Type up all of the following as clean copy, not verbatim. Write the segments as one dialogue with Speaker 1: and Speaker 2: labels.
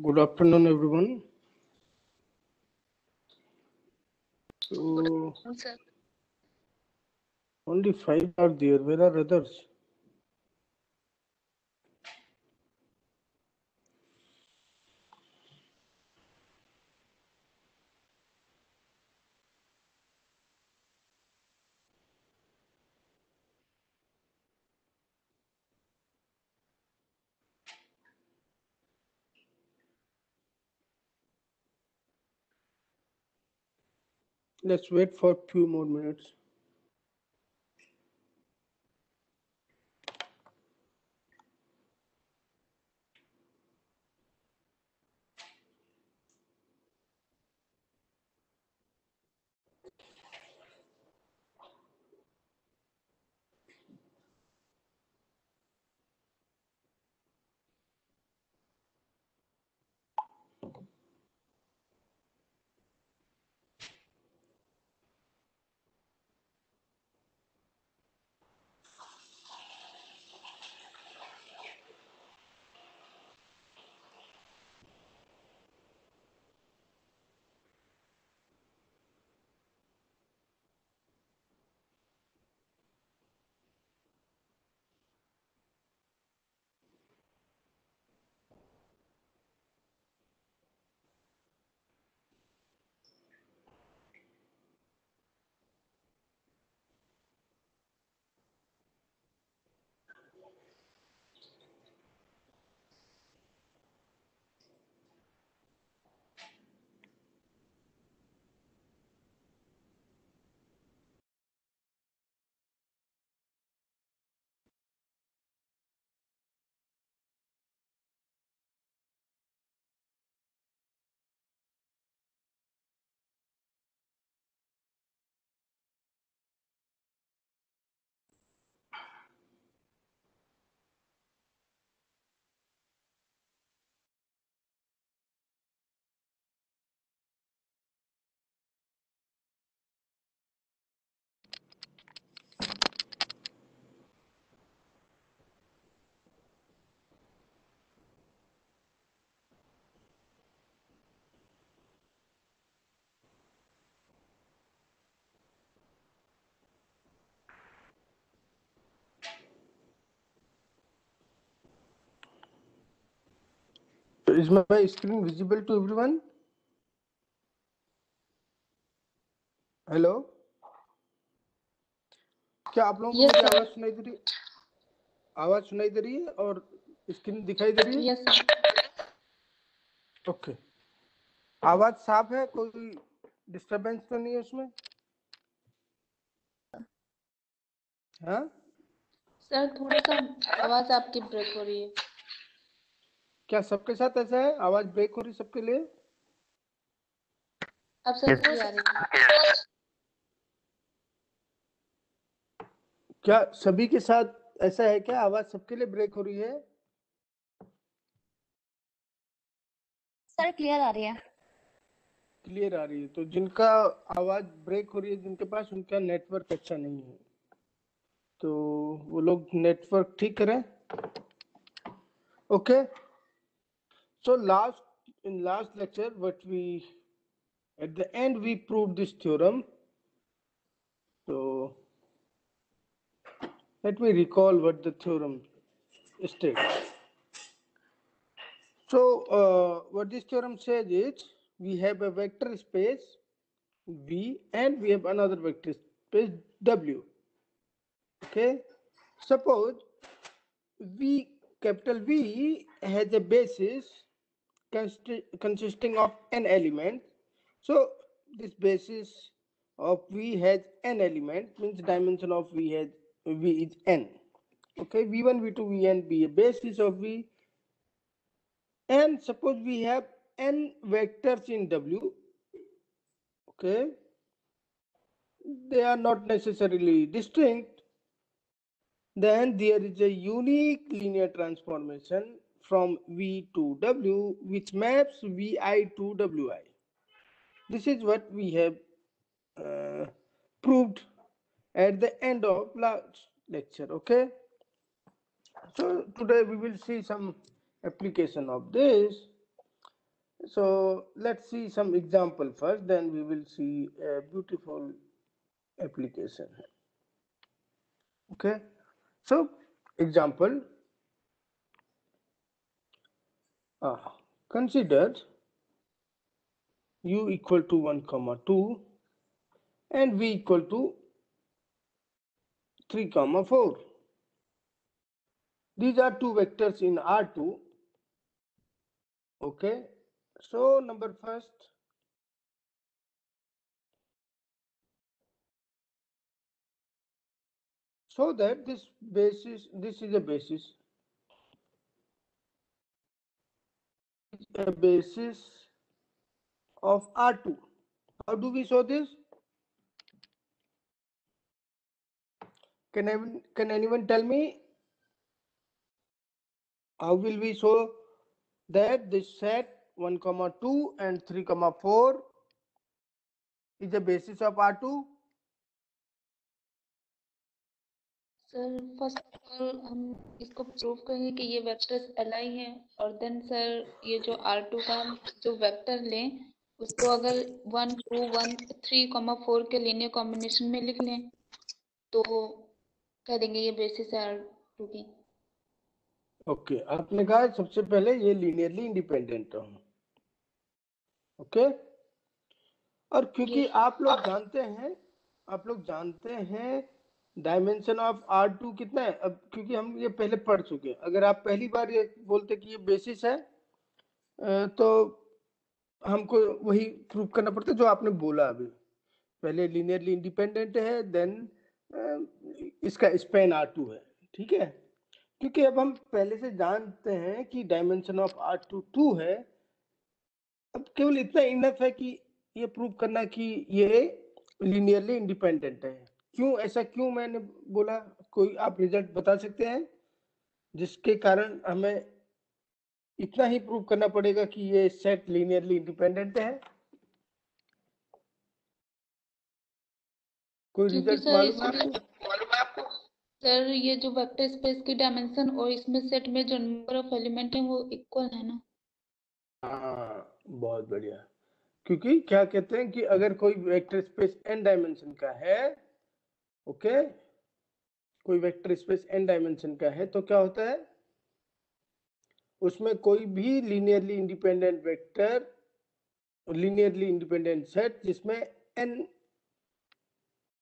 Speaker 1: Good afternoon, everyone. So,
Speaker 2: Sir.
Speaker 1: only 5 are there. Where are others? Let's wait for a few more minutes. Is my screen visible to everyone? Hello, क्या आप लोगों को
Speaker 2: Yes,
Speaker 1: मेरी
Speaker 2: sir.
Speaker 1: आवाज सुनाई दे रही है? आवाज सुनाई दे रही है और स्क्रीन दिखाई दे रही है?
Speaker 2: Yes, sir.
Speaker 1: ओके, आवाज साफ है, कोई डिस्टरबेंस तो नहीं है उसमें? हाँ,
Speaker 2: सर थोड़ा सा आवाज आपकी ब्रेक हो रही है।
Speaker 1: क्या सबके साथ ऐसा है? आवाज ब्रेक हो रही सबके लिए?
Speaker 2: अब सर क्लियर आ रही है।
Speaker 1: क्या सभी के साथ ऐसा है? क्या आवाज सबके लिए ब्रेक हो रही है?
Speaker 3: सर क्लियर आ रही है।
Speaker 1: क्लियर आ रही है। तो जिनका आवाज ब्रेक हो रही है, जिनके पास, उनका नेटवर्क अच्छा नहीं है, तो वो लोग नेटवर्क ठीक करें। Okay, so in last lecture, at the end we proved this theorem. So let me recall what the theorem states. So what this theorem says is, we have a vector space V and we have another vector space W. Okay, suppose capital V has a basis consisting of n elements. So this basis of V has n element, means dimension of V is n. Okay, V1, V2, Vn be a basis of V, and suppose we have n vectors in W. Okay, they are not necessarily distinct. Then there is a unique linear transformation from V to W which maps Vi to Wi. This is what we have proved at the end of last lecture. Okay, so today we will see some application of this. So let's see some example first, then we will see a beautiful application. Okay, so example, consider u equal to 1 comma 2 and v equal to 3 comma 4. These are two vectors in R2. Okay, so number first, so that this is a basis of R2. How do we show this? Can anyone tell me how will we show that this set 1 comma 2 and 3 comma 4 is the basis of R2?
Speaker 2: Sir first of all हम इसको prove करेंगे कि ये vectors ally है, और then sir ये जो R2 का हम जो वेक्टर लें उसको अगर 1 2 1 3,4 के लीनियर कॉम्बिनेशन में लिख लें तो कह देंगे ये बेसिस है R2 की।
Speaker 1: ओके, आपने कहा सबसे पहले ये लीनियरली इंडिपेंडेंट हो। ओके, और क्योंकि आप लोग जानते हैं डायमेंशन ऑफ R2 कितना है, अब क्योंकि हम ये पहले पढ़ चुके हैं, अगर आप पहली बार ये बोलते कि ये बेसिस है तो हमको वही प्रूव करना पड़ता है जो आपने बोला अभी, पहले लीनियरली इंडिपेंडेंट है, देन इसका स्पैन R2 है। ठीक है, क्योंकि अब हम पहले से जानते हैं कि डायमेंशन ऑफ R2 2 है, अब केवल इतना इनफ है कि ये प्रूव करना कि ये लीनियरली इंडिपेंडेंट है। क्यों ऐसा, क्यों मैंने बोला, कोई आप रिजल्ट बता सकते हैं जिसके कारण हमें इतना ही प्रूव करना पड़ेगा कि ये सेट लीनियरली इंडिपेंडेंट है? कोई
Speaker 2: क्योंकि
Speaker 1: रिजल्ट
Speaker 2: सर
Speaker 1: मालूम है
Speaker 2: इसमें
Speaker 1: आपको?
Speaker 2: सर ये जो वेक्टर स्पेस की डायमेंशन और इसमें सेट में जो नंबर ऑफ एलिमेंट है वो इक्वल है ना।
Speaker 1: हाँ, बहुत बढ़िया। क्योंकि क्या कहते हैं कि अगर कोई वेक्टर स्पेस n डायमेंशन का है, ओके, कोई वेक्टर स्पेस n डायमेंशन का है तो क्या होता है, उसमें कोई भी linearly independent vector, linearly independent set जिसमें n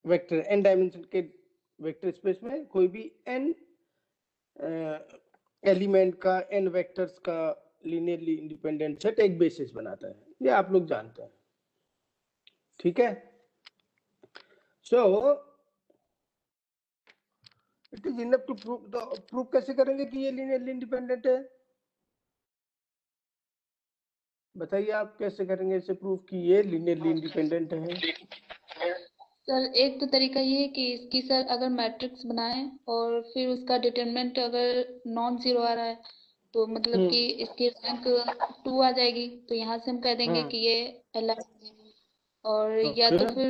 Speaker 1: वेक्टर, n डायमेंशन के वेक्टर स्पेस में कोई भी n एलिमेंट का, n वेक्टर्स का लीनियरली इंडिपेंडेंट सेट एक बेसिस बनाता है, ये आप लोग जानते हैं। ठीक है, so it is enough to prove. तो प्रूव कैसे करेंगे कि ये लीनियरली इंडिपेंडेंट है? बताइए आप कैसे करेंगे इसे प्रूव कि ये लीनियरली इंडिपेंडेंट है?
Speaker 2: सर एक तो तरीका ये है कि इसकी सर अगर मैट्रिक्स बनाएं और फिर उसका डिटरमिनेंट अगर नॉन जीरो आ रहा है तो मतलब कि इसकी रैंक 2 आ जाएगी, तो यहाँ से हम कह देंगे कि ये एलाई है। और या तो फिर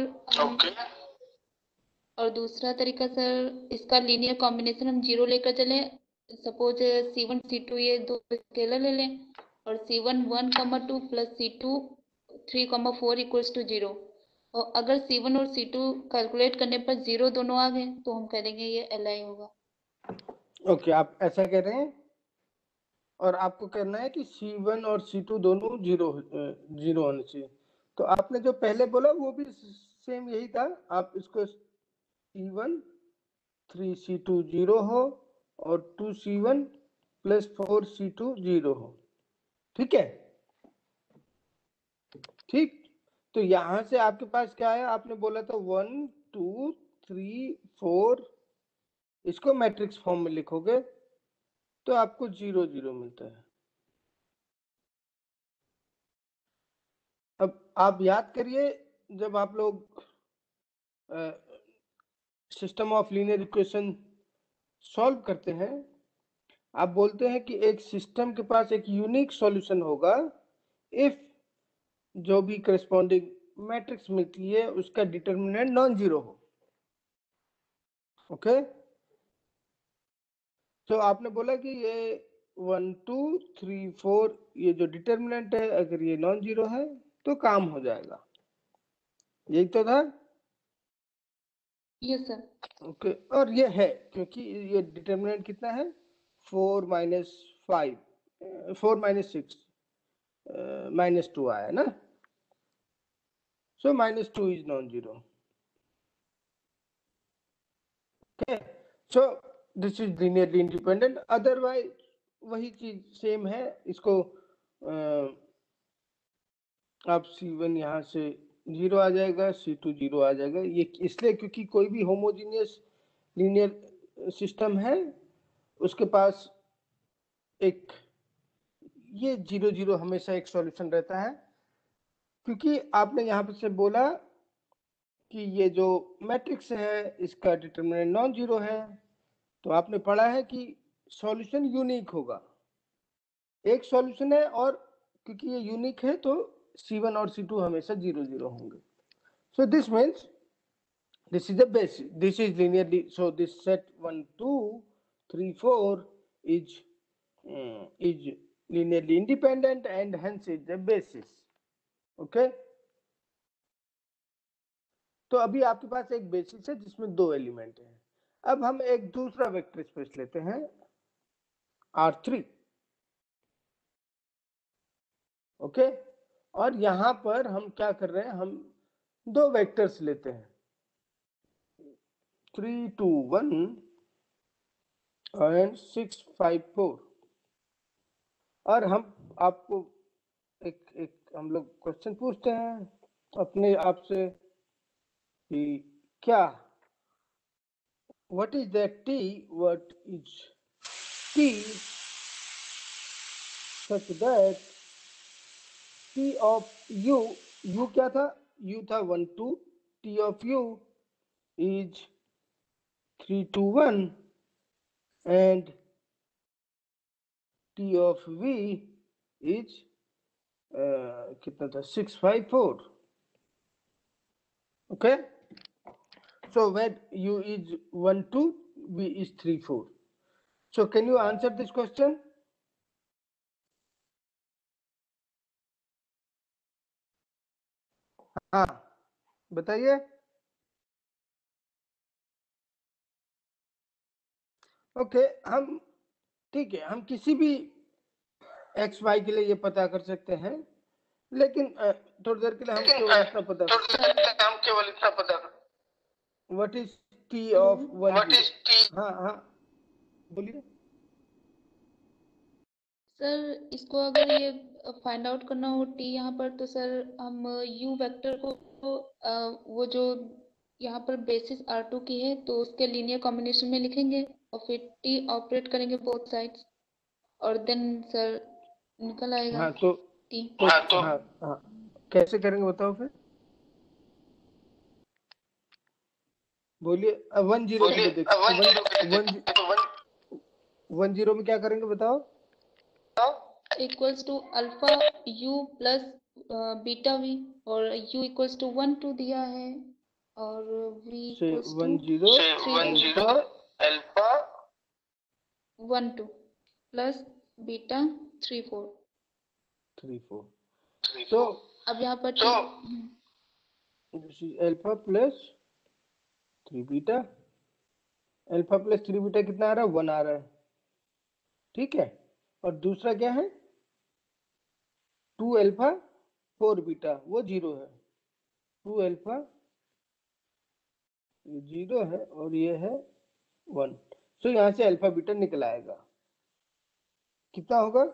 Speaker 2: और दूसरा तरीका सर इसका लीनियर कॉम्बिनेशन हम जीरो लेकर चले, सपोज C1 C2 ये दो स्केलर ले लें और C1 1 2 plus C2 3 4 equals to 0, और अगर C1 और C2 कैलकुलेट करने पर 0 दोनों आ गए तो हम कह देंगे ये एलाई होगा।
Speaker 1: ओके, आप ऐसा कह रहे हैं और आपको कहना है कि C1 और C2 दोनों जीरो होने चाहिए। तो आपने जो पहले बोला वो भी सेम यही था, आप इसको C1 3C2 0 हो और 2C1 प्लस 4C2 0 हो। ठीक है, ठीक, तो यहां से आपके पास क्या है, आपने बोला था 1 2 3 4, इसको मैट्रिक्स फॉर्म में लिखोगे तो आपको 0 0 मिलता है। अब आप याद करिए, जब आप लोग system of linear equation solve करते हैं, आप बोलते हैं कि एक सिस्टम के पास एक यूनिक सॉल्यूशन होगा इफ जो भी करस्पॉन्डिंग मैट्रिक्स मिलती है उसका डिटरमिनेंट नॉन जीरो हो। ओके, तो आपने बोला कि ये 1 2 3 4 ये जो डिटर्मिनेंट है अगर ये नॉन जीरो है तो काम हो जाएगा। यही तो था।
Speaker 2: Yes sir.
Speaker 1: ओके और ये है क्योंकि ये डिटर्मिनेंट कितना है 4 माइनस 5 4 माइनस 6 माइनस 2 आया ना, so minus 2 is non zero. Okay so this is linearly independent, otherwise वही चीज सेम है। इसको आप C1 यहाँ से 0 आ जाएगा, C2 0 आ जाएगा। ये इसलिए क्योंकि कोई भी होमोजीनियस लीनियर सिस्टम है उसके पास एक ये 0 0 हमेशा एक सॉल्यूशन रहता है, क्योंकि आपने यहाँ पे से बोला कि ये जो मैट्रिक्स है इसका डिटरमिनेंट नॉन जीरो है, तो आपने पढ़ा है कि सॉल्यूशन यूनिक होगा, एक सॉल्यूशन है, और क्योंकि ये यूनिक है तो C1 और C2 हमेशा 0 0 होंगे। So this means this is the basis. This is linearly. So this set 1 2 3 4 is linearly independent and hence is the basis. Okay. तो अभी आपके पास एक बेसिस है जिसमें दो एलिमेंट हैं। अब हम एक दूसरा वेक्टर स्पेस लेते हैं R3। ओके और यहां पर हम क्या कर रहे हैं, हम दो वेक्टर्स लेते हैं 3 2 1 एंड 6 5 4 और हम आपको एक हम लोग क्वेश्चन पूछते हैं अपने आप से कि क्या what is that T, what is T such that T of u, u क्या था, यू था 1 2, T of u is 3 2 1 and T of v is कितना था 6 5 4। Okay so when u is 1 2, v is 3 4, so can you answer this question? हाँ बताइए। Okay हम ठीक है, हम किसी भी एक्स वाई के लिए ये पता कर सकते हैं, लेकिन थोड़ी देर के लिए हम केवल इतना पता कर व्हाट इज टी ऑफ 1 0। हाँ हाँ बोलिए।
Speaker 2: सर इसको अगर ये फाइंड आउट करना हो टी यहाँ पर, तो सर हम यू वेक्टर को वो जो यहाँ पर बेसिस R2 की है तो उसके लीनियर कॉम्बिनेशन में लिखेंगे और फिर टी ऑपरेट करेंगे बोथ साइड्स और देन सर निकल आएगा
Speaker 1: हाँ तो
Speaker 2: टी।
Speaker 1: हाँ कैसे करेंगे बताओ फिर, बोलिए। 1 0 के लिए देखो 1 0 में क्या करेंगे बताओ।
Speaker 2: Equals to alpha u plus beta v, और यू इक्वल्स टू 1 2 दिया है और v equals to
Speaker 1: 1 0
Speaker 2: alpha 1 2 plus beta 3 4
Speaker 1: 3 4। so
Speaker 2: अब यहाँ पर
Speaker 1: this is alpha plus 3 beta, alpha plus 3 beta कितना आ रहा है 1 आ रहा है, ठीक है। और दूसरा क्या है 2 अल्फा 4 बीटा वो 0 है, 2 अल्फा ये 0 है और ये है 1, सो यहाँ से अल्फा बीटा निकल आएगा, कितना होगा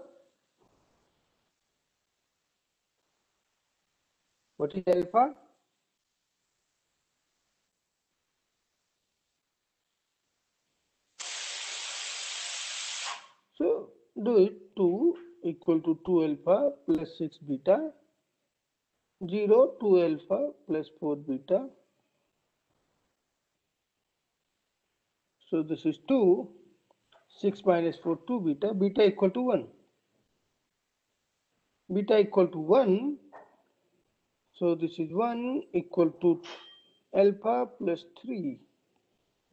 Speaker 1: what is alpha, so do it 2 equal to 2 alpha plus 6 beta 0 2 alpha plus 4 beta, so this is 2 6 minus 4 2 beta, beta equal to 1, beta equal to 1, so this is 1 equal to alpha plus 3,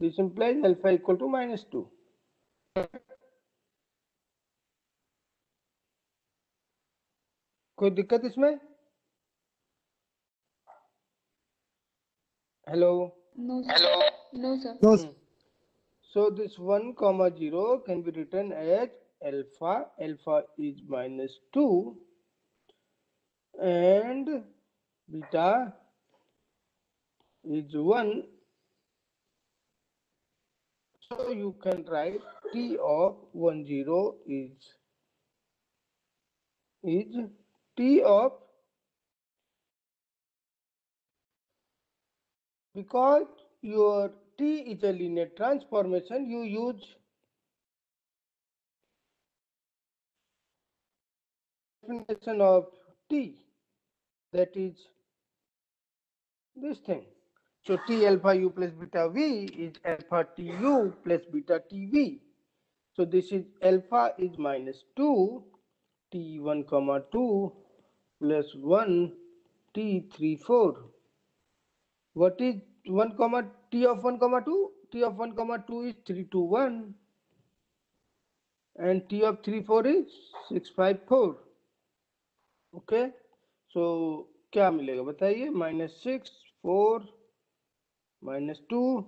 Speaker 1: this implies alpha equal to minus 2, कोई दिक्कत इसमें? Hello?
Speaker 2: No no sir.
Speaker 4: No,
Speaker 1: So this 1 comma 0 can be written as alpha. Alpha is minus 2 and beta is 1. So you can write t of 1 0 is t of, because your t is a linear transformation, you use definition of t, that is this thing. So t alpha u plus beta v is alpha tu plus beta tv. So this is alpha is minus 2 t1 comma 2 plus 1 t3 4. What is 1 comma t of 1 comma 2? T of 1 comma 2 is 3 2 1 and t of 3 4 is 6 5 4. Okay, सो क्या मिलेगा बताइए? Minus 6 4 minus 2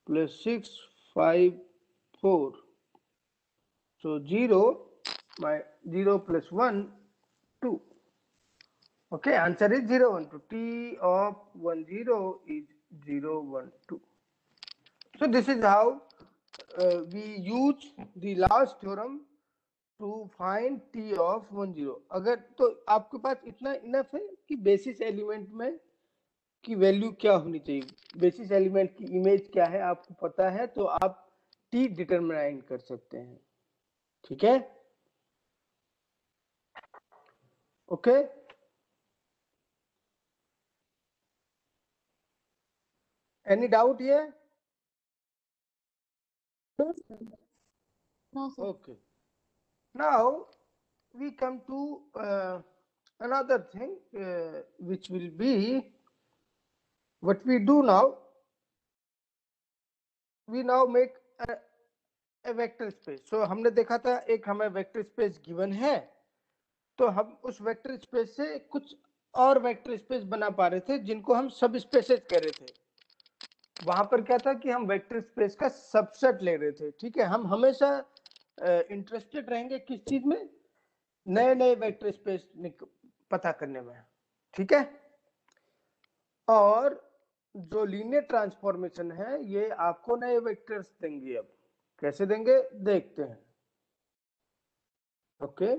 Speaker 1: plus 6 5 4. So 0 plus 1 2. Okay, answer is 0 1 2. T of 1 0 is 0 1 2. So this is how we use the last theorem to find t of 1 0. अगर तो आपके पास इतना enough है कि basis element में की वैल्यू क्या होनी चाहिए, बेसिस एलिमेंट की इमेज क्या है आपको पता है, तो आप t डिटरमाइन कर सकते हैं. ठीक है, okay. Any doubt here?
Speaker 3: No, sir.
Speaker 1: Okay. Now we come to another thing, which will be what we do now. We now make a vector space. So हमने देखा था एक हमें वेक्टर स्पेस गिवन है, तो हम उस वेक्टर स्पेस से कुछ और वेक्टर स्पेस बना पा रहे थे जिनको हम सब स्पेसेस कह रहे थे. वहां पर क्या था कि हम वेक्टर स्पेस का सबसेट ले रहे थे. ठीक है, हम हमेशा इंटरेस्टेड रहेंगे किस चीज में? नए नए वेक्टर स्पेस पता करने में. ठीक है, और जो लीनियर ट्रांसफॉर्मेशन है ये आपको नए वेक्टर्स देंगे. अब कैसे देंगे देखते हैं. Okay,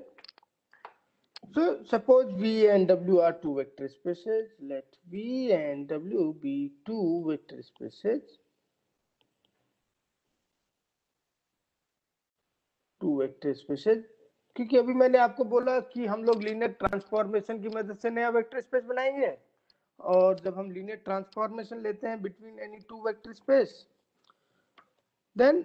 Speaker 1: so suppose v and w are two vector spaces. Let v and w be two vector spaces, two vector spaces. क्योंकि अभी मैंने आपको बोला कि हम लोग लीनियर ट्रांसफॉर्मेशन की मदद से नया वेक्टर स्पेस बनाएंगे, और जब हम लीनियर ट्रांसफॉर्मेशन लेते हैं between any two vector space, then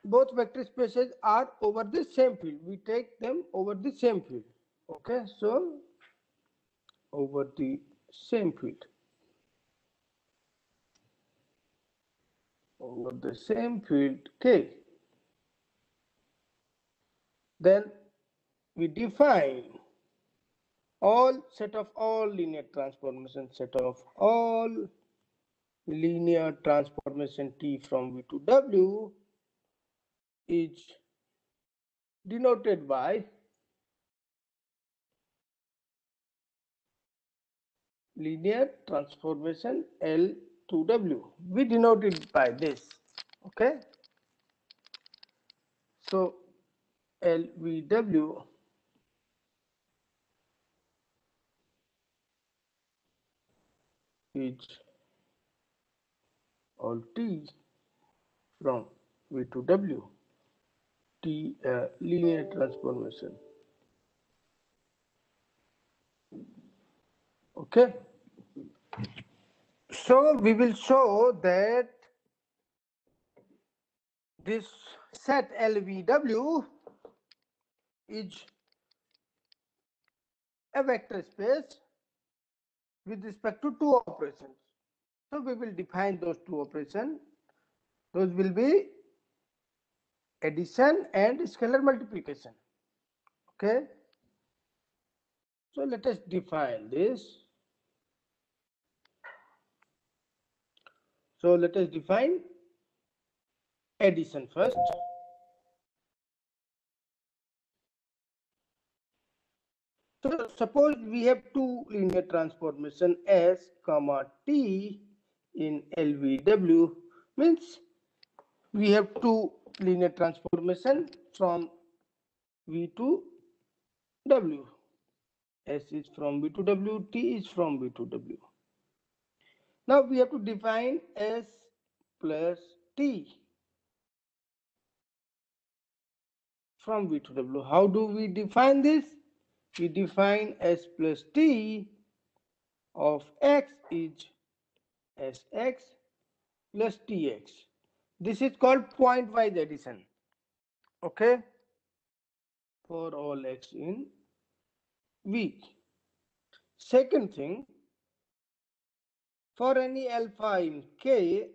Speaker 1: both vector spaces are over the same field. We take them over the same field. Okay, so over the same field, over the same field K. Then we define all set of all linear transformation, set of all linear transformation T from V to W is denoted by linear transformation L to W. We denote it by this. Okay, so LVW is all T from V to W, T linear transformation. Okay, so we will show that this set LVW is a vector space with respect to two operations. So we will define those two operations. Those will be addition and scalar multiplication. Okay, So let us define this. So let us define addition first. So suppose we have two linear transformation S comma T in LVW, means we have two linear transformation from V to W. S is from V to W, T is from V to W. Now we have to define S plus T from V to W. How do we define this? We define S plus T of X is Sx plus Tx. This is called point-wise addition. Okay? For all x in V. Second thing, for any alpha in K,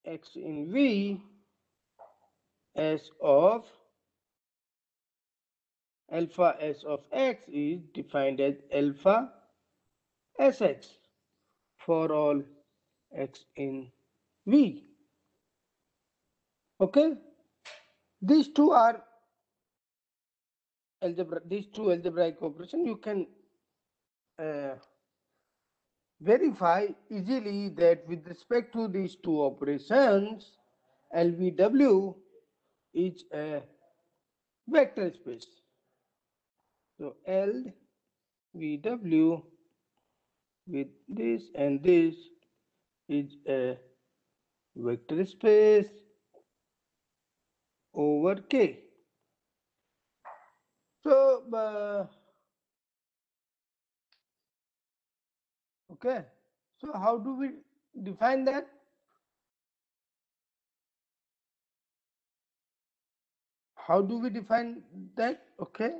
Speaker 1: x in V, S of alpha S of x is defined as alpha Sx for all x in V. Okay? These two are these two algebraic operations. You can verify easily that with respect to these two operations, LVW is a vector space. So LVW with this and this is a vector space over K. So, okay. So, how do we define that? How do we define that? Okay.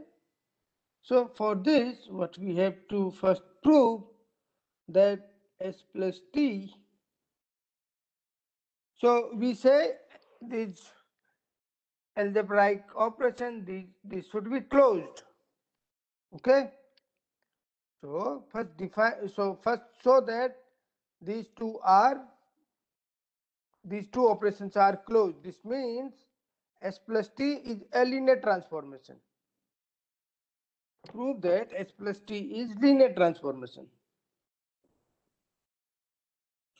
Speaker 1: So, for this, what we have to first prove that S plus T. So, we say this algebraic operation, this should be closed. Okay. So, first define. So, first show that these two operations are closed. This means S plus T is a linear transformation. Prove that S plus T is linear transformation.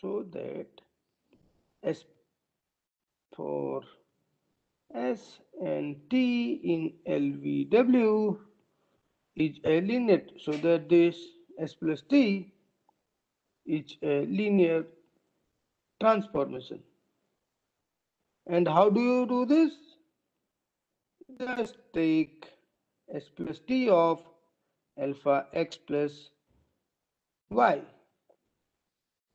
Speaker 1: So that S for S and T in LVW is a linear, so that this S plus T is a linear transformation. And how do you do this? Just take S plus T of alpha x plus y.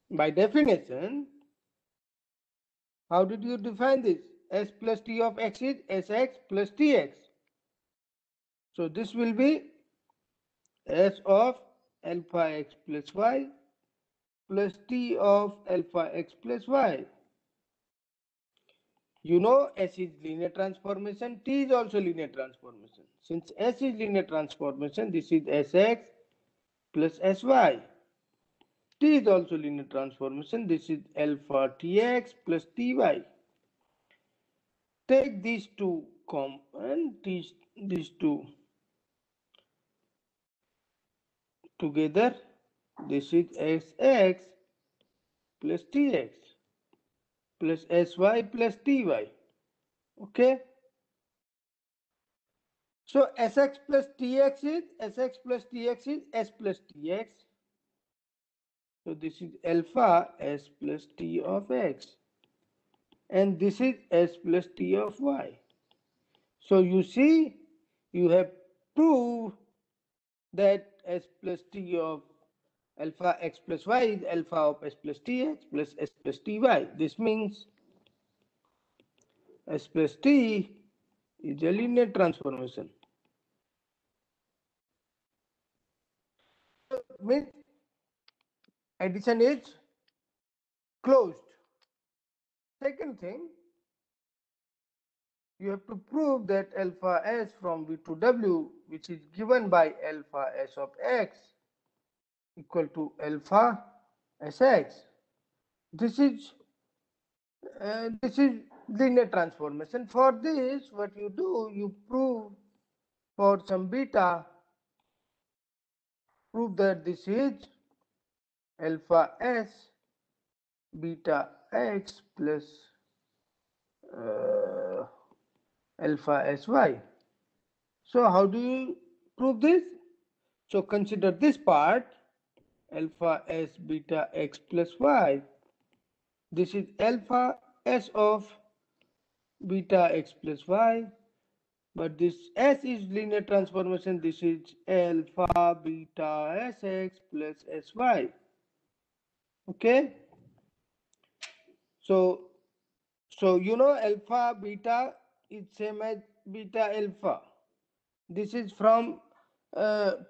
Speaker 1: By definition, how did you define this? S plus T of x is Sx plus Tx. So this will be S of alpha x plus y plus T of alpha x plus y. You know S is linear transformation, T is also linear transformation. Since S is linear transformation, this is Sx plus Sy. T is also linear transformation, this is alpha Tx plus Ty. Take these two and these two together. This is Sx plus Tx plus Sy plus Ty. Okay. So Sx plus Tx is S plus Tx. So this is alpha S plus T of x. And this is S plus T of y. So you see, you have proved that S plus T of alpha x plus y is alpha of S plus Tx plus S plus Ty. This means S plus T is a linear transformation. Means addition is closed. Second thing, you have to prove that alpha s from V to W, which is given by alpha s of x, equal to alpha sx. This is linear transformation. For this, what you do, you prove for some beta, prove that this is alpha s beta x plus uh, alpha sy. So how do you prove this? So consider this part, alpha s beta x plus y. This is alpha s of beta x plus y, but this s is linear transformation. This is alpha beta sx plus sy. Okay, so you know alpha beta is same as beta alpha. This is from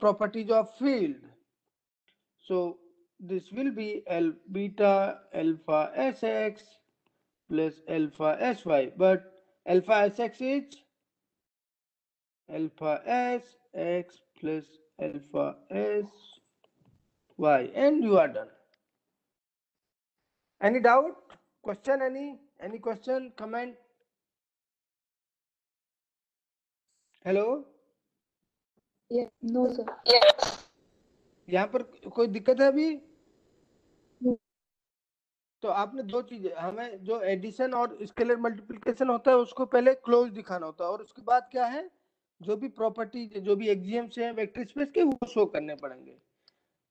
Speaker 1: properties of field. So this will be L beta alpha sx plus alpha sy, but alpha sx is alpha sx plus alpha sy, and you are done. Any doubt? Question? Any question? Comment? Hello?
Speaker 2: Yeah, no, sir.
Speaker 1: यहाँ पर कोई दिक्कत है अभी? तो आपने दो चीजें, हमें जो एडिशन और स्केलर मल्टीप्लिकेशन होता है उसको पहले क्लोज दिखाना होता है, और उसके बाद क्या है, जो भी प्रॉपर्टीज, जो भी एक्सियम्स हैं वेक्टर स्पेस के, वो शो करने पड़ेंगे.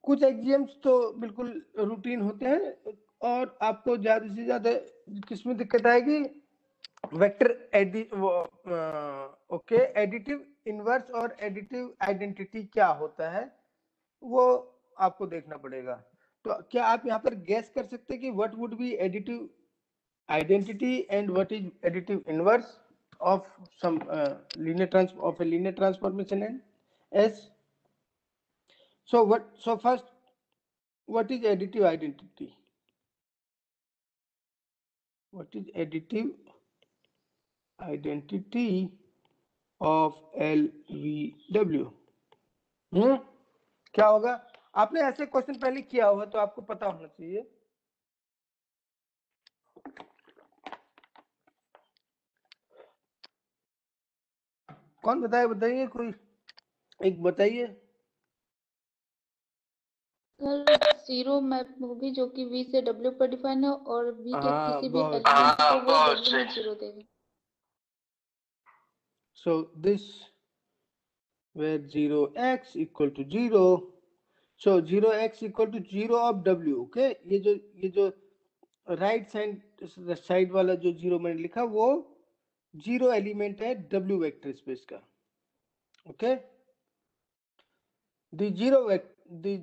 Speaker 1: कुछ एक्सियम्स तो बिल्कुल रूटीन होते हैं, और आपको ज्यादा से ज्यादा किसमें दिक्कत आएगी, वेक्टर ओके, एडिटिव इनवर्स और एडिटिव आइडेंटिटी क्या होता है वो आपको देखना पड़ेगा. तो क्या आप यहाँ पर गैस कर सकते हैं कि what would be additive identity and what is additive inverse of some linear transformation and s? So first, what is additive identity? What is additive identity of LVW? क्या होगा? आपने ऐसे क्वेश्चन पहले किया होगा तो आपको पता होना चाहिए. कौन बताइए कोई एक बताइए.
Speaker 2: सर जीरो मैप होगी जो कि V से W पर डिफाइन है, और V के
Speaker 1: हाँ,
Speaker 2: किसी भी
Speaker 1: बहुत
Speaker 2: एलिमेंट को वो W में जीरो देगा.
Speaker 1: So this where 0x equal to 0. So 0x equal to 0 of W. Okay, ये जो राइट साइड वाला जो जीरो मैंने लिखा वो जीरो एलिमेंट है W वेक्टर स्पेस का. Okay, the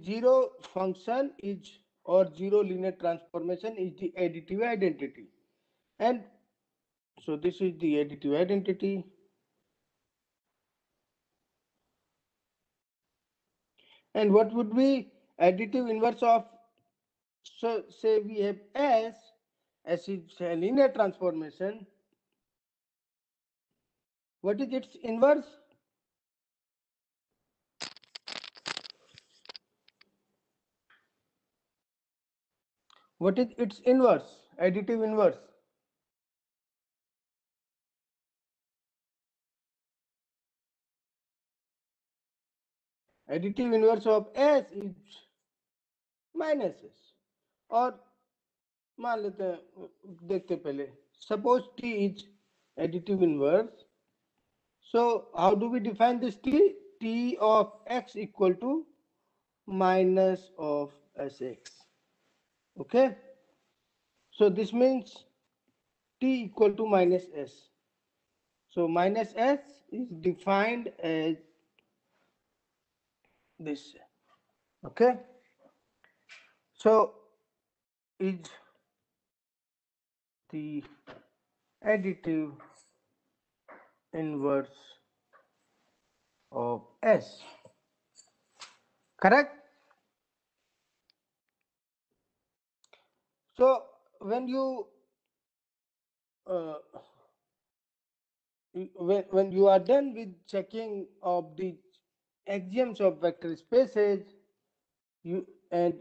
Speaker 1: zero function is, or zero linear transformation is the additive identity, and so this is the additive identity. And what would be additive inverse of, so say we have S is a linear transformation. What is its inverse? What is its inverse? Additive inverse. Additive inverse of S is minus S. और मान लेते हैं, देखते पहले, suppose T is additive inverse. So how do we define this T? T of X equal to minus of Sx. Okay. So this means T equal to minus S. So minus S is defined as this. Okay. So is the additive inverse of S. Correct? So when you when you are done with checking of the axioms of vector spaces, you and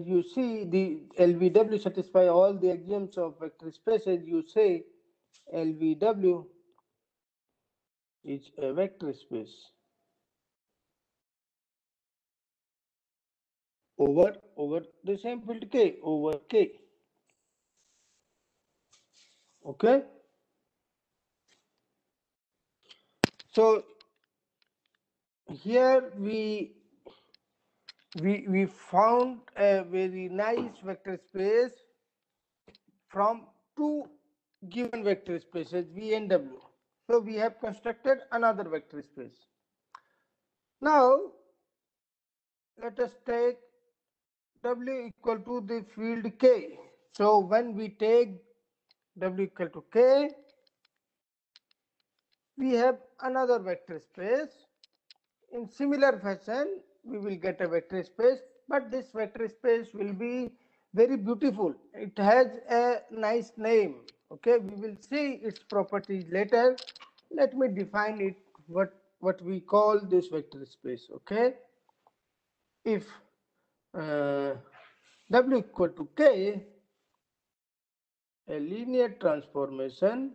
Speaker 1: you see the LVW satisfy all the axioms of vector spaces, you say LVW is a vector space over the same field K over K. Okay, so here we found a very nice vector space from two given vector spaces V and W. So we have constructed another vector space. Now let us take W equal to the field K. So when we take W equal to K, we have another vector space. In similar fashion, we will get a vector space, but this vector space will be very beautiful. It has a nice name. Okay, we will see its properties later. Let me define it, what we call this vector space. Okay, if W equal to K, a linear transformation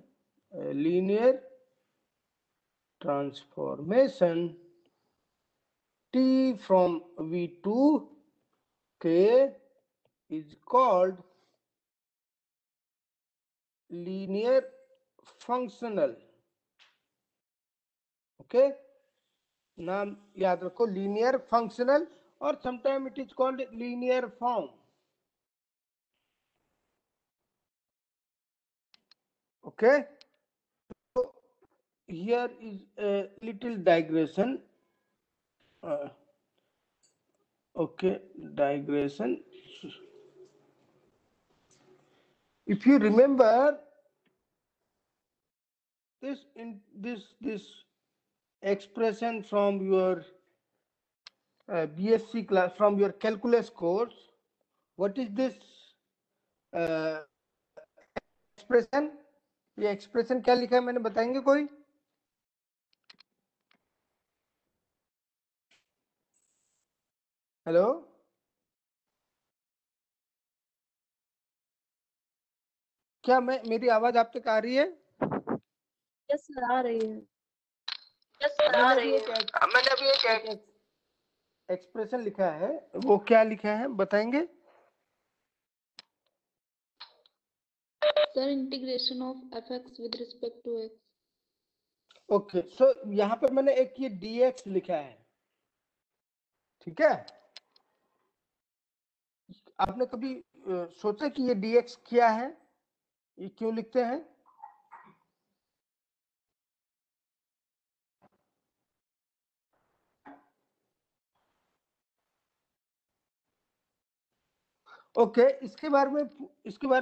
Speaker 1: T from V to K is called linear functional. Okay, नाम याद रखो linear functional, or sometimes it is called linear form. Okay, so here is a little digression. Okay, digression. If you remember this expression from your BSc class, from your calculus course, what is this expression? ये expression क्या लिखा है मैंने, बताएंगे कोई? Hello, क्या मेरी आवाज आप तक आ रही है?
Speaker 3: यस सर, आ रही है।
Speaker 1: मैंने अभी एक एक्सप्रेशन लिखा है, वो क्या लिखा है बताएंगे?
Speaker 2: Sir integration of fx with respect to x।
Speaker 1: Okay, so यहाँ पर मैंने एक ये dx लिखा है, ठीक है? आपने कभी सोचा कि ये dx क्या है, ये क्यों लिखते हैं? ओके, इसके बारे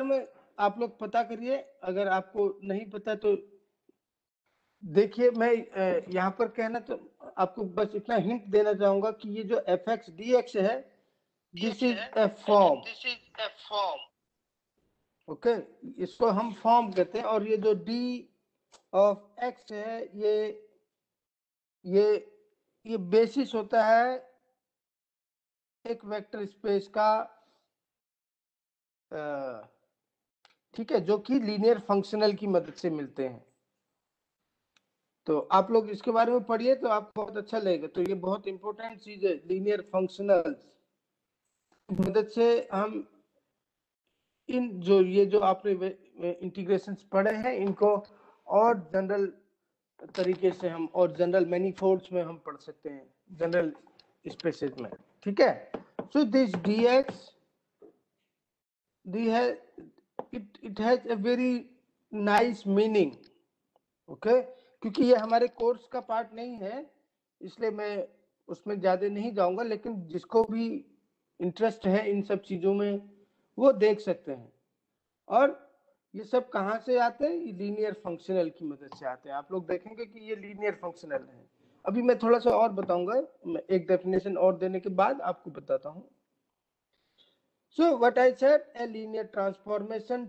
Speaker 1: में आप लोग पता करिए, अगर आपको नहीं पता तो देखिए। मैं यहाँ पर कहना तो आपको बस इतना हिंट देना चाहूंगा कि ये जो fx dx है, this is a form. Okay, इसको हम फॉर्म कहते हैं, और ये जो d ऑफ x है, ये बेसिस होता है एक वेक्टर स्पेस का, ठीक है, जो कि लीनियर फंक्शनल की मदद से मिलते हैं। तो आप लोग इसके बारे में पढ़िए तो आपको बहुत अच्छा लगेगा। तो ये बहुत इंपॉर्टेंट चीज है, लीनियर फंक्शनल्स की मदद से हम इन जो आपने इंटीग्रेशंस पढ़े हैं, इनको और जनरल तरीके से हम, और जनरल मैनीफोल्ड्स में हम पढ़ सकते हैं, जनरल स्पेसेस में, ठीक है? So this dx it has a very nice meaning. Okay, क्योंकि ये हमारे कोर्स का पार्ट नहीं है, इसलिए मैं उसमें ज्यादा नहीं जाऊंगा, लेकिन जिसको भी इंटरेस्ट है इन सब चीजों में वो देख सकते हैं। और ये सब कहाँ से आते हैं? लीनियर फंक्शनल की मदद से आते हैं। आप लोग देखेंगे कि ये लीनियर फंक्शनल है। अभी मैं थोड़ा सा और बताऊंगा, एक डेफिनेशन और देने के बाद आपको बताता हूँ। So what I said, a linear transformation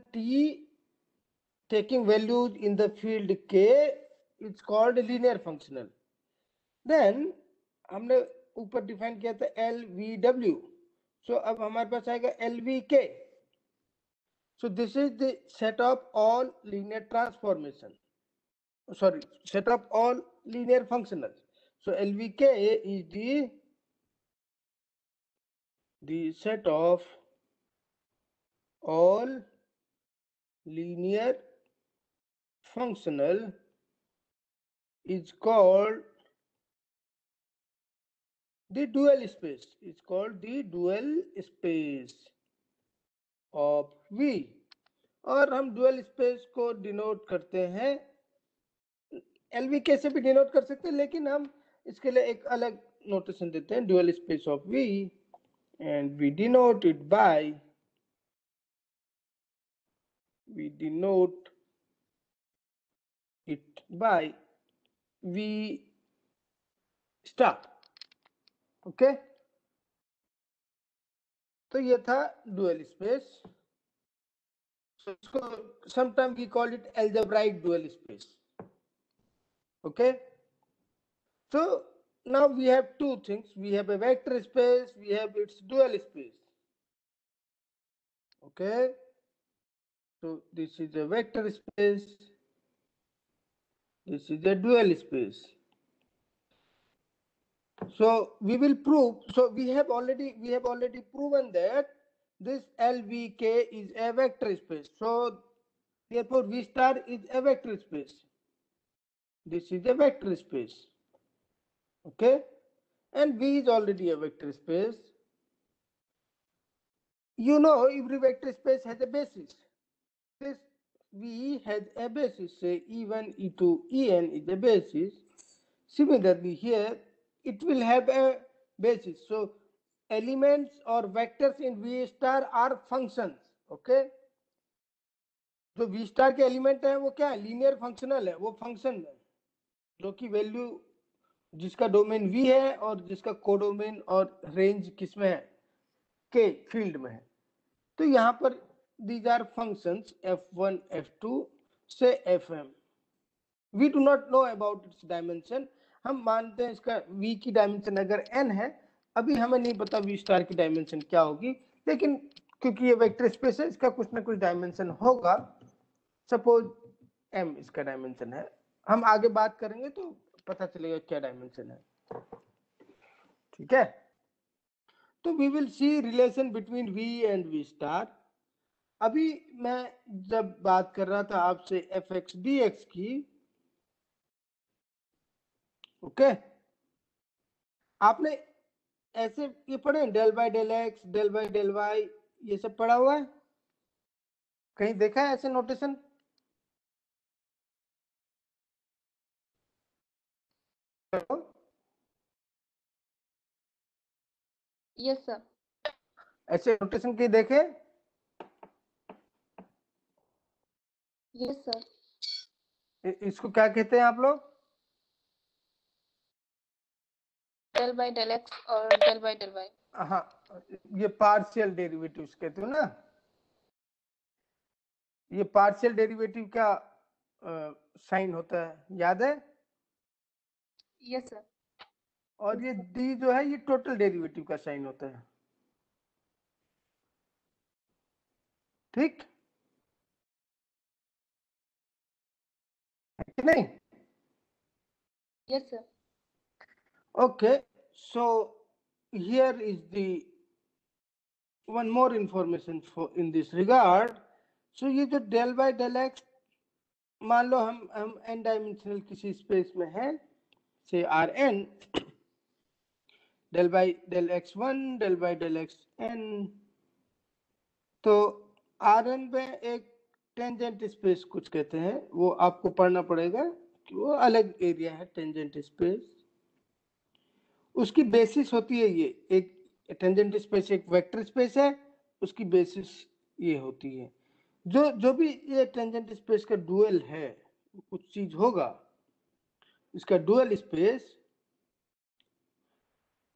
Speaker 1: T taking values in the field k, it's called linear functional. Then हमने ऊपर डिफाइन किया था LVW, so अब हमारे पास आएगा LVK. So this is the set of all linear transformation, sorry, set of all linear functionals. So LVK is the set of all linear functional is called the dual space. It's called the dual space of V. और हम dual space को denote करते हैं, LVK से भी denote कर सकते हैं, लेकिन हम इसके लिए एक अलग नोटेशन देते हैं, dual space of V, and we denote it by V star. Okay, तो ये था dual space. So sometimes we call it algebraic dual space. Okay, so now we have two things. We have a vector space, we have its dual space. Okay, so this is a vector space, this is a dual space. So we will prove, so we have already proven that this LVK is a vector space. So therefore V star is a vector space. This is a vector space. Okay, and V is already a vector space. You know, every vector space has a basis. This V has a basis, say E1, E2, En is a basis. Similarly here, it will have a basis. So elements or vectors in V star are functions. Okay, जो V star के element है वो क्या है, linear functional है, वो function है जो कि वैल्यू जिसका डोमेन V है और जिसका कोडोमेन और रेंज किसमें है, के फील्ड में है. तो यहाँ पर these are functions f1 f2 से fm. We do not know about its dimension. हम मानते हैं इसका v की डायमेंशन अगर n है, अभी हमें नहीं पता v स्टार की डायमेंशन क्या होगी, लेकिन क्योंकि ये वेक्टर स्पेस है इसका कुछ ना कुछ डायमेंशन होगा. सपोज m इसका डायमेंशन है, हम आगे बात करेंगे तो पता चलेगा क्या डायमेंशन है. ठीक है, तो we will see relation between v and v star. अभी मैं जब बात कर रहा था आपसे fx dx की, ओके, आपने ऐसे ये पढ़े del by del x, del by del y, ये सब पढ़ा हुआ है, कहीं देखा है ऐसे नोटेशन?
Speaker 2: Yes sir.
Speaker 1: ऐसे नोटेशन कहीं देखे?
Speaker 2: Yes sir.
Speaker 1: इसको क्या कहते हैं आप लोग?
Speaker 2: डेल बाय डेल एक्स और डेल बाय डेल वाई.
Speaker 1: हाँ, ये पार्शियल डेरिवेटिव्स कहते हो ना, ये पार्शियल डेरिवेटिव का साइन होता है, याद है?
Speaker 2: Yes sir.
Speaker 1: और ये डी जो है ये टोटल डेरिवेटिव का साइन होता है. ठीक है कि नहीं?
Speaker 2: Yes sir.
Speaker 1: Okay, so here is the one more information for in this regard. So ये जो del by del x, मान लो हम n डायमेंशनल किसी स्पेस में है, से Rn, del by del x1, del by del xn, तो Rn में एक टेंजेंट स्पेस कुछ कहते हैं, वो आपको पढ़ना पड़ेगा कि वो अलग एरिया है टेंजेंट स्पेस. उसकी बेसिस होती है ये, एक टेंजेंट स्पेस एक वेक्टर स्पेस है, उसकी बेसिस ये होती है. जो भी ये टेंजेंट स्पेस का डुअल है, कुछ चीज होगा, इसका डुअल स्पेस,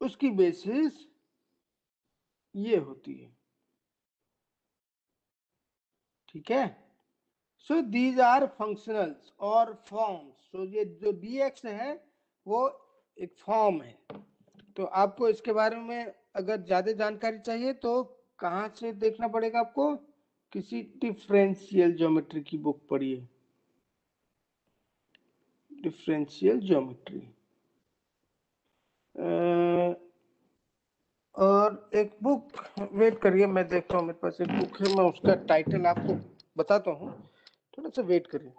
Speaker 1: उसकी बेसिस ये होती है. ठीक है, सो दीज आर फंक्शनल्स और फॉर्म्स। सो ये जो dx है वो एक फॉर्म है। तो आपको इसके बारे में अगर ज्यादा जानकारी चाहिए तो कहाँ से देखना पड़ेगा आपको? किसी डिफरेंशियल ज्योमेट्री की बुक पढ़िए, डिफरेंशियल ज्योमेट्री। और एक बुक, वेट करिए मैं देखता हूँ, मेरे पास एक बुक है, मैं उसका टाइटल आपको बताता हूँ, थोड़ा सा वेट करिए।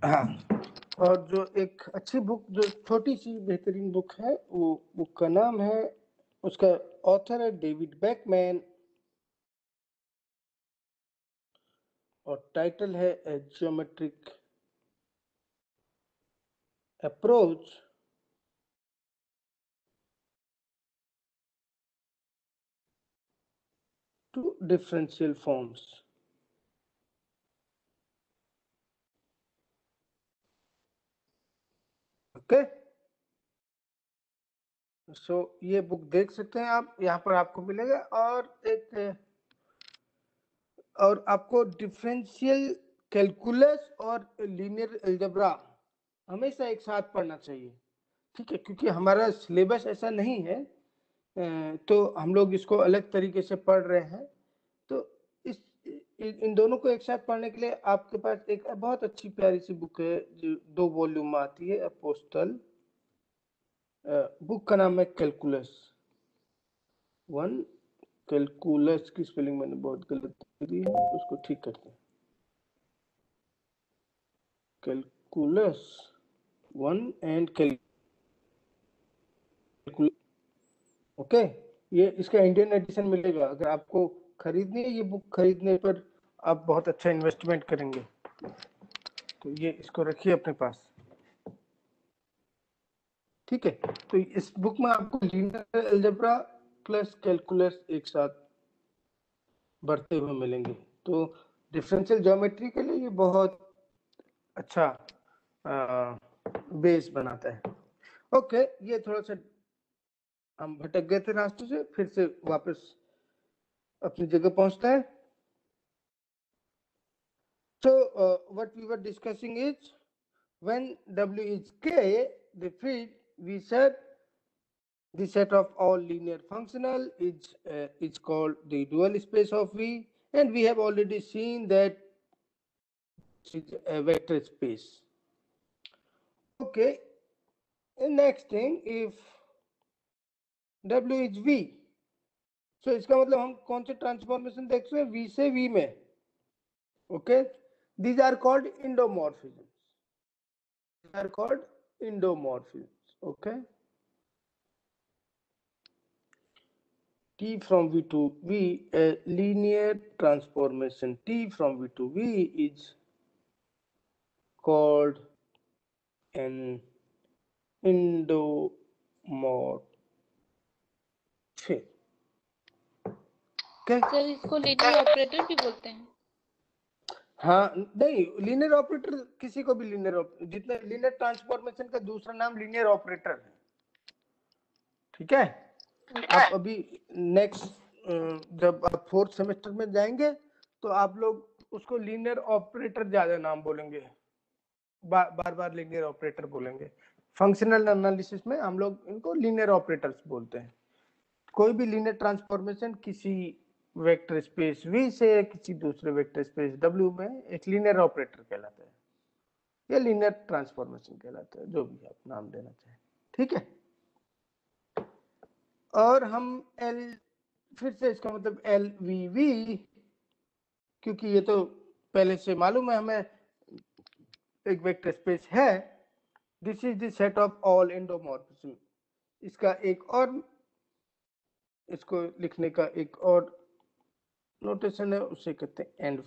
Speaker 1: हाँ, और जो एक अच्छी बुक, जो छोटी सी बेहतरीन बुक है, वो बुक का नाम है, उसका ऑथर है डेविड बैकमैन, और टाइटल है a geometric approach to differential forms. Okay, so ये बुक देख सकते हैं आप, यहाँ पर आपको मिलेगा। और आपको डिफरेंशियल कैलकुलस और लीनियर अलजेब्रा हमेशा एक साथ पढ़ना चाहिए, ठीक है, क्योंकि हमारा सिलेबस ऐसा नहीं है, तो हम लोग इसको अलग तरीके से पढ़ रहे हैं। तो इस इन दोनों को एक साथ पढ़ने के लिए आपके पास एक बहुत अच्छी प्यारी सी बुक है जो 2 वॉल्यूम में आती है, अपोस्टल। बुक का नाम है कैलकुलस 1। कैलकुलस की स्पेलिंग मैंने बहुत गलत दी है, उसको ठीक करते हैं। Calculus 1 and calculus, okay. ये इसका इंडियन एडिशन मिलेगा, अगर आपको खरीदनी है ये बुक, खरीदने पर आप बहुत अच्छा इन्वेस्टमेंट करेंगे। तो ये इसको रखिए अपने पास, ठीक है। तो इस बुक में आपको लीनियर अलजेब्रा प्लस कैलकुलस एक साथ बढ़ते हुए मिलेंगे। तो डिफरेंशियल ज्योमेट्री के लिए ये बहुत अच्छा बेस बनाता है। ओके, ये थोड़ा सा हम भटक गए थे रास्ते से, फिर से वापस अपनी जगह पहुंचता है। So what we were discussing is, when W is K, the field we said the set of all linear functional is called the dual space of V, and we have already seen that it is a vector space. Okay, and next thing, if W is V, so इसका मतलब हम कौन से transformation देख रहे हैं? V से V में, okay, these are called endomorphisms. These are called endomorphisms, okay. T from V to V, a linear transformation T from V to V is called an endomorphism. Okay?
Speaker 2: Sir इसको linear operator भी बोलते हैं?
Speaker 1: हाँ, नहीं, linear operator किसी को भी जितने लीनियर ट्रांसफॉर्मेशन का दूसरा नाम लीनियर ऑपरेटर है, ठीक है। आप अभी नेक्स्ट जब आप 4th सेमेस्टर में जाएंगे तो आप लोग उसको लीनियर ऑपरेटर ज्यादा नाम बोलेंगे, बार बार लीनियर ऑपरेटर बोलेंगे। फंक्शनल एनालिसिस में हम लोग इनको लीनियर ऑपरेटर्स बोलते हैं। कोई भी लीनियर ट्रांसफॉर्मेशन किसी वेक्टर स्पेस V से किसी दूसरे वेक्टर स्पेस W में एक लीनियर ऑपरेटर कहलाता है, या लीनियर ट्रांसफॉर्मेशन कहलाता है, जो भी आप नाम देना चाहें, ठीक है। और हम L, फिर से इसका मतलब LVV, क्योंकि ये तो पहले से मालूम है हमें, एक वेक्टर स्पेस है, this is the set of all endomorphism. इसका एक और, इसको लिखने का एक और नोटेशन है, उसे कहते हैं एंड,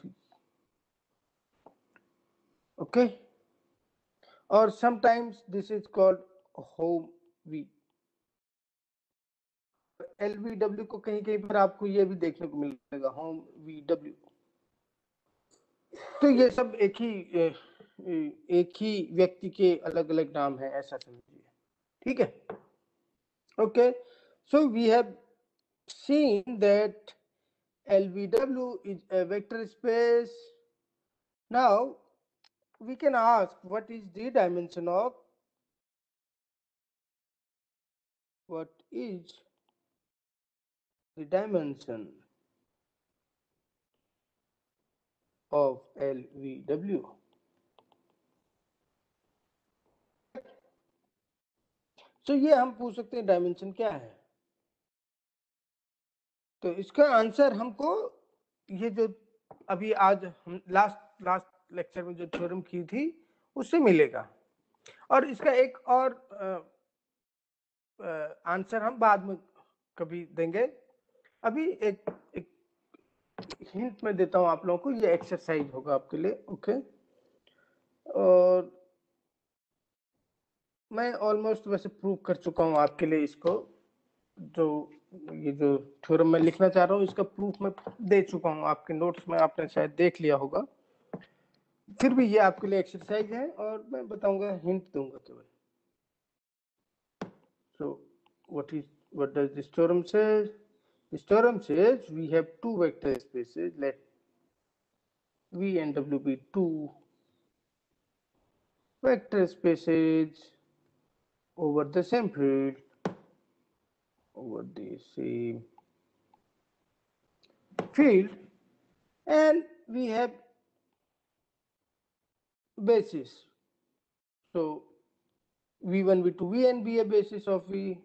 Speaker 1: ओके। और sometimes this is called hom V. LVW को कहीं कहीं पर आपको ये भी देखने को मिलेगा, होम VW, तो ये सब एक ही व्यक्ति के अलग अलग नाम है, ऐसा समझिए, ठीक है। Okay, so we have seen that LVW is a vector space. Now we can ask what is the dimension of LVW. तो ये हम पूछ सकते हैं डायमेंशन क्या है। तो इसका आंसर हमको ये जो अभी आज हम लास्ट लेक्चर में जो थ्योरम की थी उससे मिलेगा, और इसका एक और आंसर हम बाद में कभी देंगे। अभी एक हिंट में देता हूं आप लोगों को, ये एक्सरसाइज होगा आपके लिए। ओके, और मैं ऑलमोस्ट वैसे प्रूव कर चुका हूं आपके लिए इसको, ये जो थ्योरम मैं लिखना चाह रहा हूं इसका प्रूफ मैं दे चुका हूं आपके नोट्स में, आपने शायद देख लिया होगा। फिर भी ये आपके लिए एक्सरसाइज है और मैं बताऊंगा, हिंट दूंगा केवल। सो what does this theorem says? This theorem says we have two vector spaces, let V and W be two vector spaces over the same field, and we have basis. So V1, V2, Vn be a basis of V.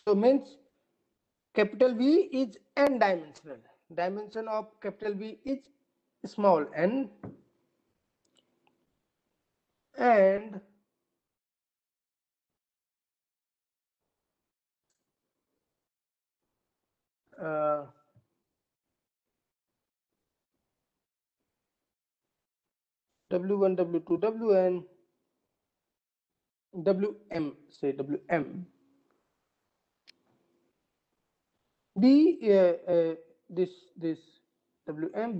Speaker 1: So means capital V is n dimensional. Dimension of capital V is small n, and W1, W2, Wn, Wm, say Wm, be this Wm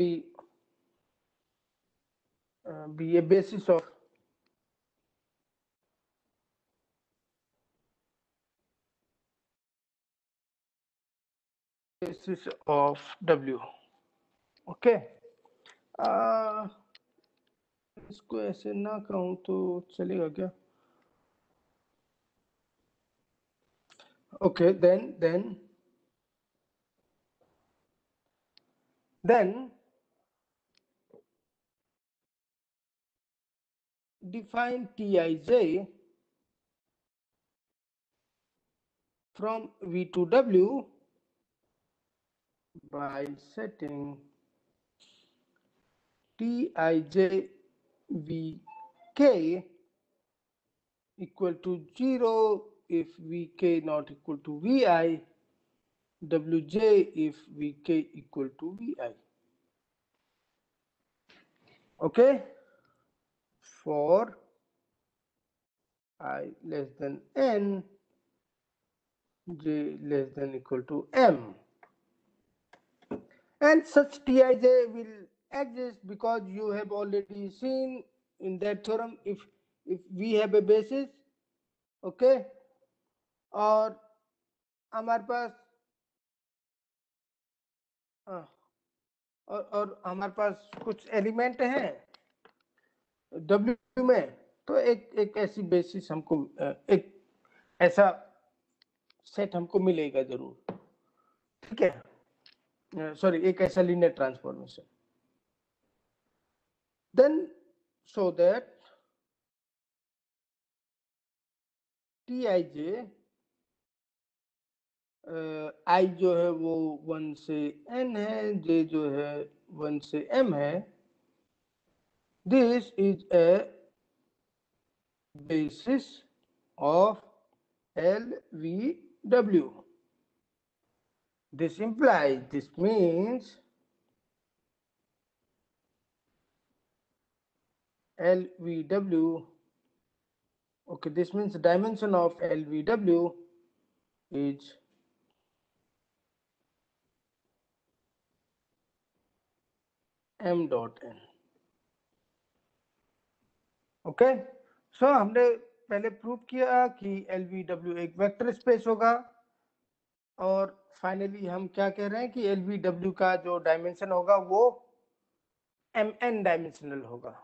Speaker 1: be a basis of W. Okay, इसको ऐसे ना कहूं तो चलेगा क्या? Okay, then define Tij from V to W by setting Tij Vk equal to 0 if Vk not equal to Vi, Wj if Vk equal to Vi. Okay, for I less than n, j less than equal to m, and such Tij will exist because you have already seen in that theorem, if we have a basis, okay, और हमारे पास और हमारे पास कुछ element हैं W में, तो एक ऐसी बेसिस हमको, एक ऐसा सेट हमको मिलेगा जरूर, ठीक है। सॉरी, एक ऐसा linear transformation, then so that Tij I जो है वो 1 से n है, j जो है 1 से m है, this is a basis of LVW. This means LVW, okay, this means the dimension of LVW is m dot n। Okay, so हमने पहले प्रूव किया कि LVW एक वेक्टर स्पेस होगा, और फाइनली हम क्या कह रहे हैं कि LVW का जो डायमेंशन होगा वो mn डायमेंशनल होगा।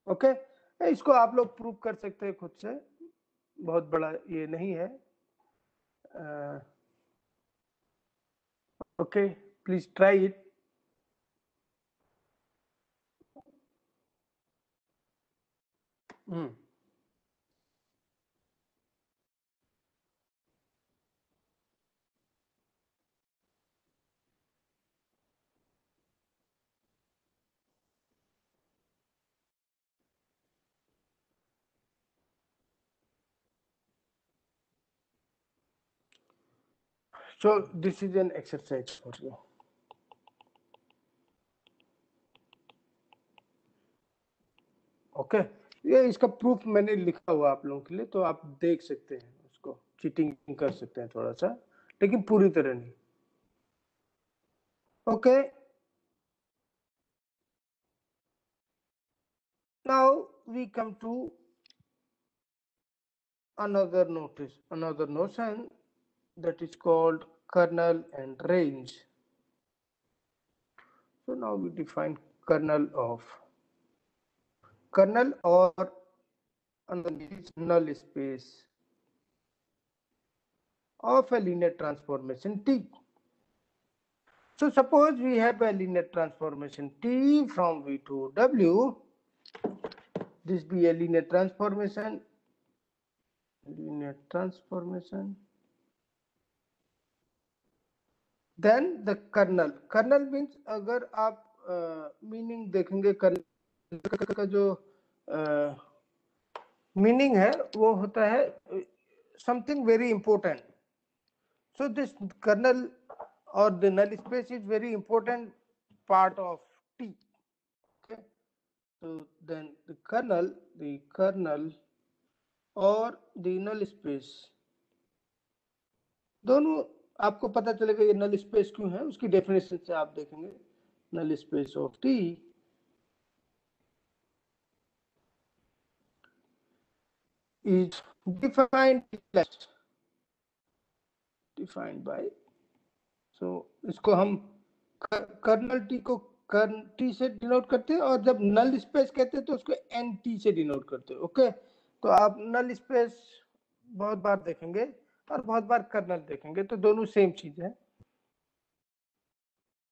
Speaker 1: ओके, इसको आप लोग प्रूव कर सकते हैं खुद से, बहुत बड़ा ये नहीं है। Okay, please try it. So this is an exercise for you. Okay, ये इसका प्रूफ मैंने लिखा हुआ आप लोगों के लिए, तो आप देख सकते हैं उसको, चीटिंग कर सकते हैं थोड़ा सा, लेकिन पूरी तरह नहीं। Okay, now we come to another notion that is called kernel and range. So now we define kernel or another name is null space of a linear transformation T. So suppose we have a linear transformation T from V to W. This be a linear transformation. Then the kernel means, अगर आप meaning देखेंगे colonel का जो meaning है वो होता है something very important. So this kernel or the null space is very important part of T. Okay, so then the kernel और the null space, दोनों आपको पता चलेगा ये null space क्यों है, उसकी डेफिनेशन से आप देखेंगे। null space of T is defined by, so इसको हम कर्नल टी को कर्न टी से डिनोट करते हैं, और जब नल स्पेस कहते हैं तो उसको एन टी से डिनोट करते हैं। ओके, तो आप नल स्पेस बहुत बार देखेंगे और बहुत बार कर्नल देखेंगे, तो दोनों सेम चीज है।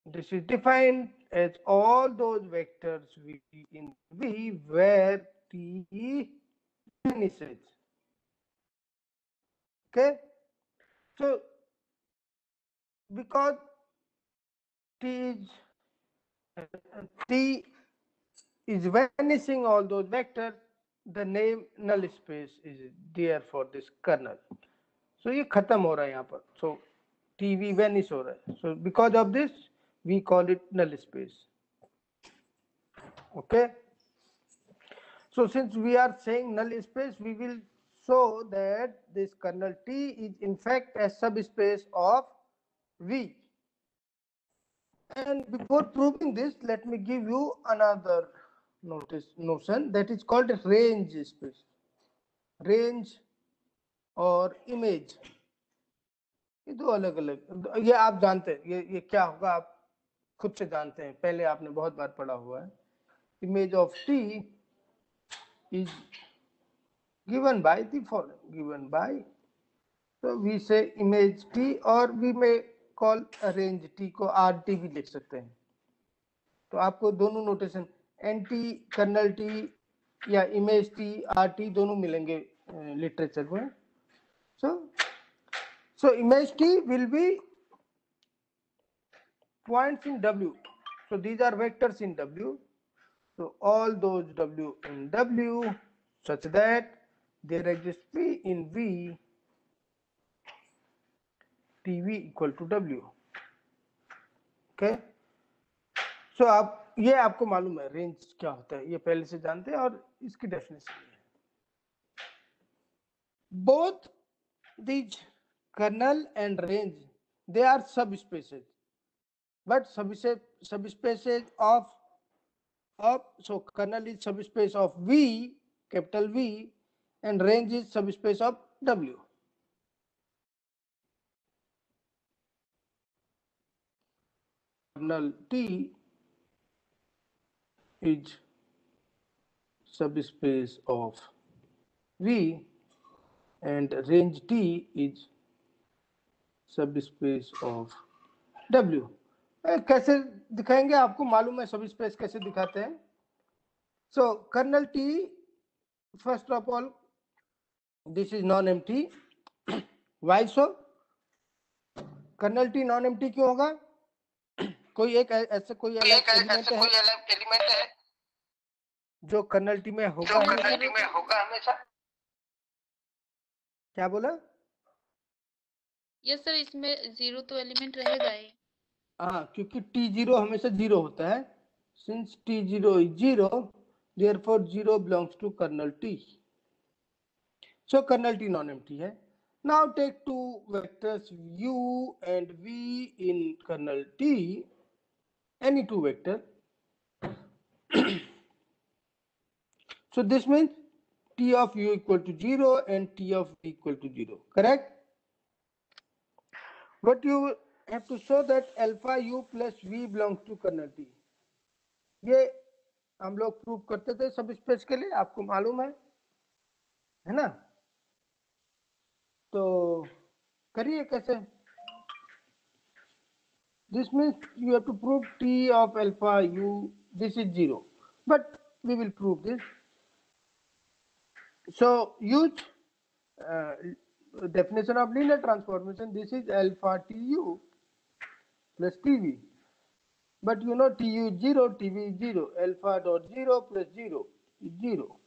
Speaker 1: This is defined as all those vectors in V where T vanishes. Okay, so because T is vanishing all those vectors, the name null space is there for this kernel. So ये खत्म हो रहा है यहाँ पर, so TV vanish हो रहा है, so because of this we call it null space. Okay, so since we are saying null space, we will show that this kernel T is in fact a subspace of V. And before proving this, let me give you another notion that is called range space. Range और image, ये दो अलग अलग, ये आप जानते हैं ये क्या होगा, आप खुद से जानते हैं, पहले आपने बहुत बार पढ़ा हुआ है। Image of T is given by the following, given by, तो वी से इमेज टी, और we may call range T को आर टी भी लिख सकते हैं। तो आपको दोनों notation N T, kernel T या इमेज टी, आर टी दोनों मिलेंगे लिटरेचर में। So image T will be points in W. So these are vectors in W. So all those W in W such that there exists P in V, TV equal to W. Okay. So आप ये आपको मालूम है range क्या होता है, ये पहले से जानते हैं, और इसकी डेफिनेशन है। Both these kernel and range, they are subspaces but subspaces of so kernel is subspace of V, capital V, and range is subspace of W. Kernel T is subspace of V and range T is subspace of W. कैसे दिखाएंगे, आपको मालूम है subspace कैसे दिखाते हैं. So kernel T, first of all, this is non-empty. Why so? Kernel T non-empty क्यों होगा? कोई एक ऐसे कोई अलग एलिमेंट है जो कर्नल टी में होगा हमेशा. क्या बोला?
Speaker 2: यस सर, इसमें 0 तो एलिमेंट रहेगा ही.
Speaker 1: हाँ, क्योंकि T0 हमेशा 0 होता है. Since T0 is 0, therefore 0 belongs to kernel T. So kernel T non-empty है. Now take two vectors u and v in kernel T, any two vector. So this means T of u equal to 0 and T of v equal to 0, correct? But you have to show that alpha u plus v belongs to kernel T. ये हम लोग prove करते थे सब space के लिए, आपको मालूम है ना? तो करिए कैसे. This means you have to prove T of alpha u, this is 0, but we will prove this. So use definition of linear transformation. This is alpha Tu plus Tv, but you know Tu is 0, Tv is 0, alpha dot 0 plus 0 is 0.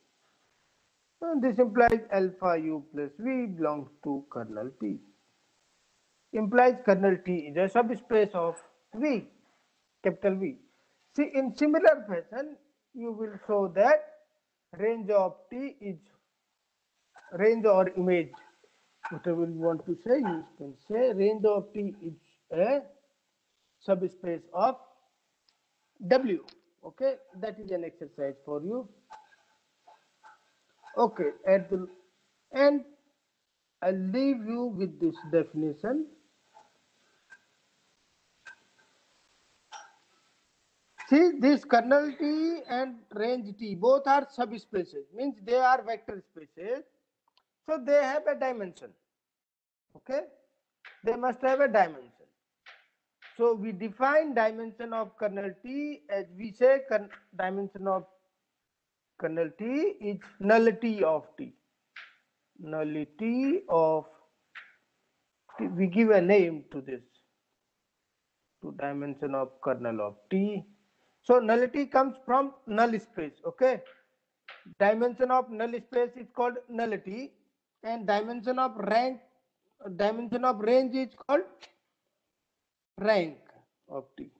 Speaker 1: And this implies alpha u plus v belongs to kernel T. Implies kernel T is a subspace of V, capital V. See, in similar fashion, you will show that range of T is range or image, whatever you want to say, you can say range of T is a subspace of W. Okay, that is an exercise for you. Okay, at the end, I'll leave you with this definition. See, this kernel T and range T both are subspaces, means they are vector spaces, so they have a dimension. Okay, they must have a dimension. So we define dimension of kernel T as we say dimension of kernel T is nullity of T. Nullity of T. We give a name to this, to dimension of kernel of T. So nullity comes from null space. Okay, dimension of null space is called nullity, and dimension of range is called rank of T.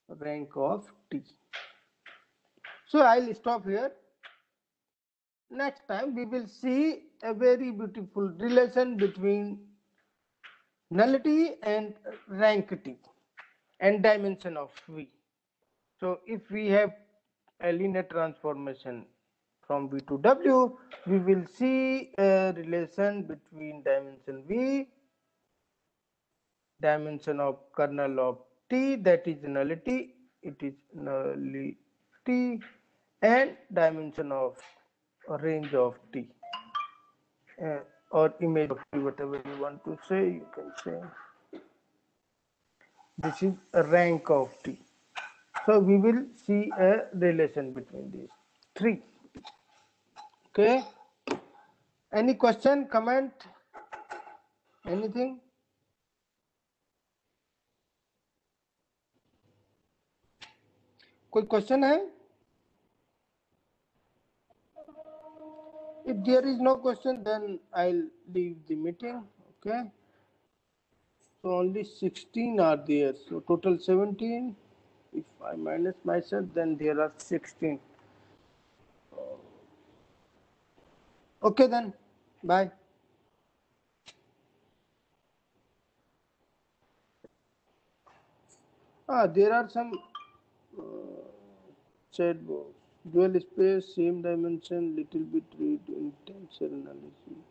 Speaker 1: Rank of T. So I'll stop here. Next time we will see a very beautiful relation between nullity and rank T and dimension of V. So if we have a linear transformation from V to W, we will see a relation between dimension V, dimension of kernel of T, that is nullity, it is nullity, and dimension of range of T, or image of T, whatever you want to say, you can say. This is a rank of T. So we will see a relation between these three. Okay. Any question, comment, anything? कोई question है? If there is no question, then I'll leave the meeting. Okay. So only 16 are there. So total 17. If I minus myself, then there are 16. Okay then. Bye. There are some chat box. Dual space, same dimension, little bit read in tensor analysis.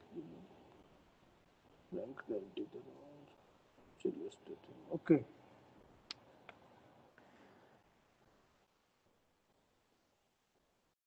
Speaker 1: Rank 90. Okay.